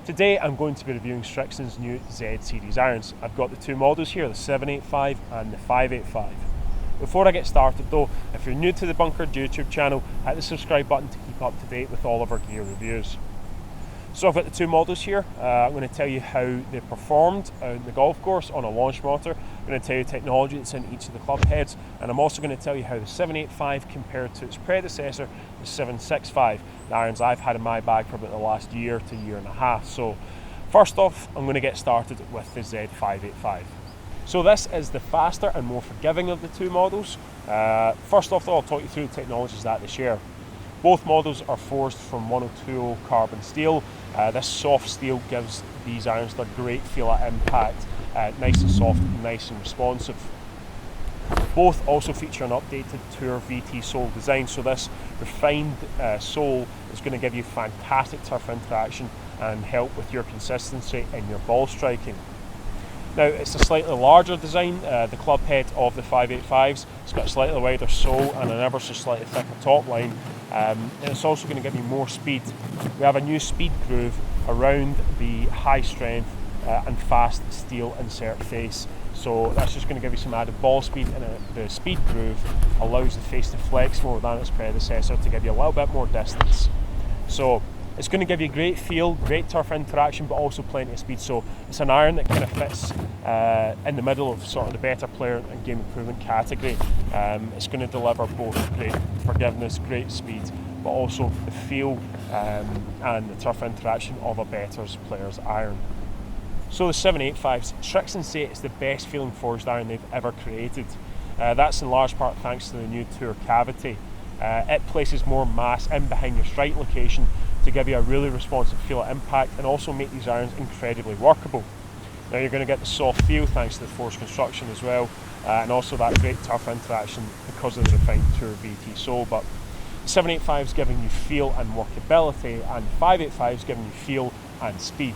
Today I'm going to be reviewing Srixon's new Z Series irons. I've got the two models here, the 785 and the 585. Before I get started though, if you're new to the Bunkered YouTube channel, hit the subscribe button to keep up to date with all of our gear reviews. So I've got the two models here. I'm going to tell you how they performed on the golf course on a launch motor. I'm going to tell you technology that's in each of the club heads, and I'm also going to tell you how the 785 compared to its predecessor, the 765, the irons I've had in my bag for about the last year to year and a half. So first off, I'm going to get started with the Z585. So this is the faster and more forgiving of the two models. First off though, I'll talk you through the technologies that they share. Both models are forged from 1020 carbon steel. This soft steel gives these irons a great feel at impact, nice and soft, nice and responsive. Both also feature an updated Tour VT sole design, so this refined sole is going to give you fantastic turf interaction and help with your consistency in your ball striking. Now it's a slightly larger design, the club head of the 585s. It's got a slightly wider sole and an ever so slightly thicker top line. And it's also going to give you more speed. We have a new speed groove around the high strength and fast steel insert face, so that's just going to give you some added ball speed, and the speed groove allows the face to flex more than its predecessor to give you a little bit more distance. So it's going to give you great feel, great turf interaction, but also plenty of speed. So it's an iron that kind of fits in the middle of sort of the better player and game improvement category. It's going to deliver both great forgiveness, great speed, but also the feel and the turf interaction of a better player's iron. So the 785s, Srixon say it's the best feeling forged iron they've ever created. That's in large part thanks to the new Tour cavity. It places more mass in behind your strike location to give you a really responsive feel at impact and also make these irons incredibly workable. Now you're going to get the soft feel thanks to the forged construction as well, and also that great turf interaction because of the refined Tour VT sole. But the 785 is giving you feel and workability, and the 585 is giving you feel and speed.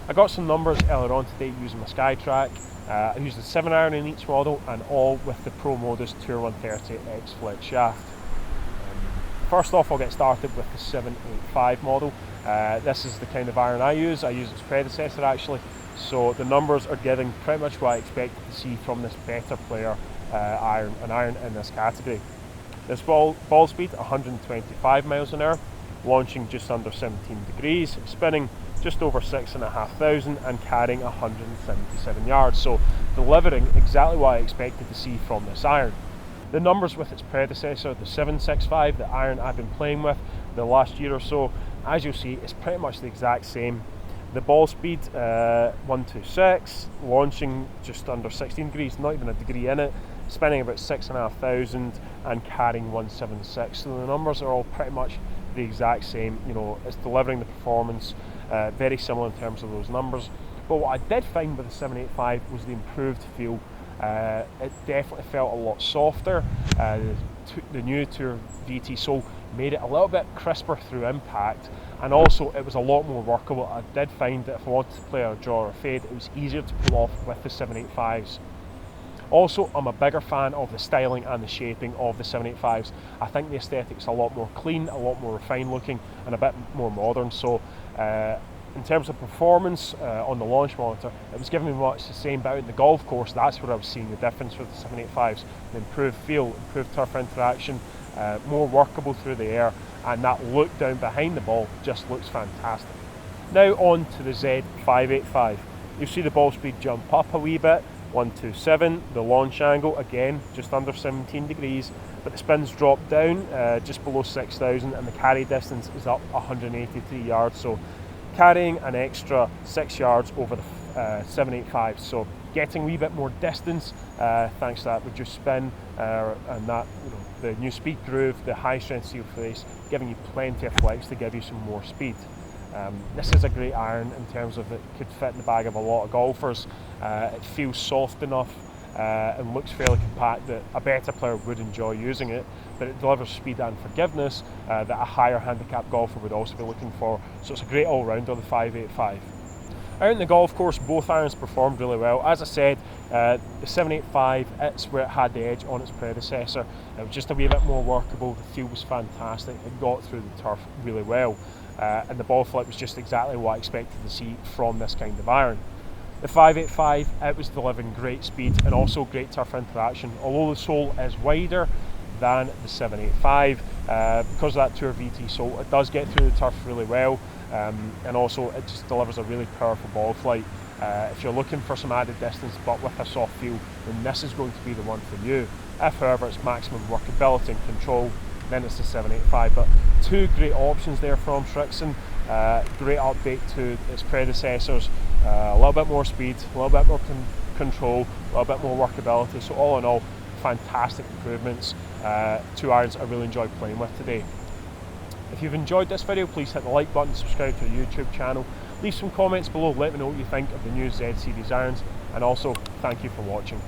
I got some numbers earlier on today using my SkyTrack. I used a 7 iron in each model, and all with the Pro Modus Tour 130 X Flex shaft. First off, I'll get started with the 785 model. This is the kind of iron I use. I use its predecessor actually, so the numbers are giving pretty much what I expected to see from this better player an iron in this category. This ball speed 125 miles an hour, launching just under 17 degrees, spinning just over 6,500 and carrying 177 yards. So delivering exactly what I expected to see from this iron. The numbers with its predecessor, the 765, the iron I've been playing with the last year or so, as you'll see, it's pretty much the exact same. The ball speed 126, launching just under 16 degrees, not even a degree in it, spinning about 6,500 and carrying 176. So the numbers are all pretty much the exact same. You know, it's delivering the performance, very similar in terms of those numbers. But what I did find with the 785 was the improved feel. It definitely felt a lot softer. The new Tour VT sole made it a little bit crisper through impact, and also it was a lot more workable. I did find that if I wanted to play a draw or a fade, it was easier to pull off with the 785s. Also, I'm a bigger fan of the styling and the shaping of the 785s. I think the aesthetic's a lot more clean, a lot more refined looking, and a bit more modern. So in terms of performance on the launch monitor, it was giving me much the same, but out in the golf course, that's where I was seeing the difference with the 785s. The improved feel, improved turf interaction, more workable through the air, and that look down behind the ball just looks fantastic. Now on to the Z585. You'll see the ball speed jump up a wee bit, 127, the launch angle again just under 17 degrees, but the spins drop down just below 6,000, and the carry distance is up 183 yards. So carrying an extra 6 yards over the 785, so getting a wee bit more distance thanks to that reduced spin and that, you know, the new speed groove, the high strength steel face, giving you plenty of flex to give you some more speed. This is a great iron in terms of it could fit in the bag of a lot of golfers. It feels soft enough and looks fairly compact that a better player would enjoy using it, but it delivers speed and forgiveness that a higher handicap golfer would also be looking for. So it's a great all-rounder, the 585. Out in the golf course, both irons performed really well. As I said, the 785, it's where it had the edge on its predecessor. It was just a wee bit more workable. The feel was fantastic. It got through the turf really well. And the ball flight was just exactly what I expected to see from this kind of iron. The 585, it was delivering great speed and also great turf interaction. Although the sole is wider than the 785, because of that Tour VT sole, it does get through the turf really well, and also it just delivers a really powerful ball flight. If you're looking for some added distance but with a soft feel, then this is going to be the one for you. If, however, it's maximum workability and control, then it's the 785. But two great options there from Srixon. Great update to its predecessors. A little bit more speed, a little bit more control, a little bit more workability. So all in all, fantastic improvements. Two irons I really enjoyed playing with today. If you've enjoyed this video, please hit the like button, subscribe to our YouTube channel, leave some comments below, let me know what you think of the new Z Series irons, and also thank you for watching.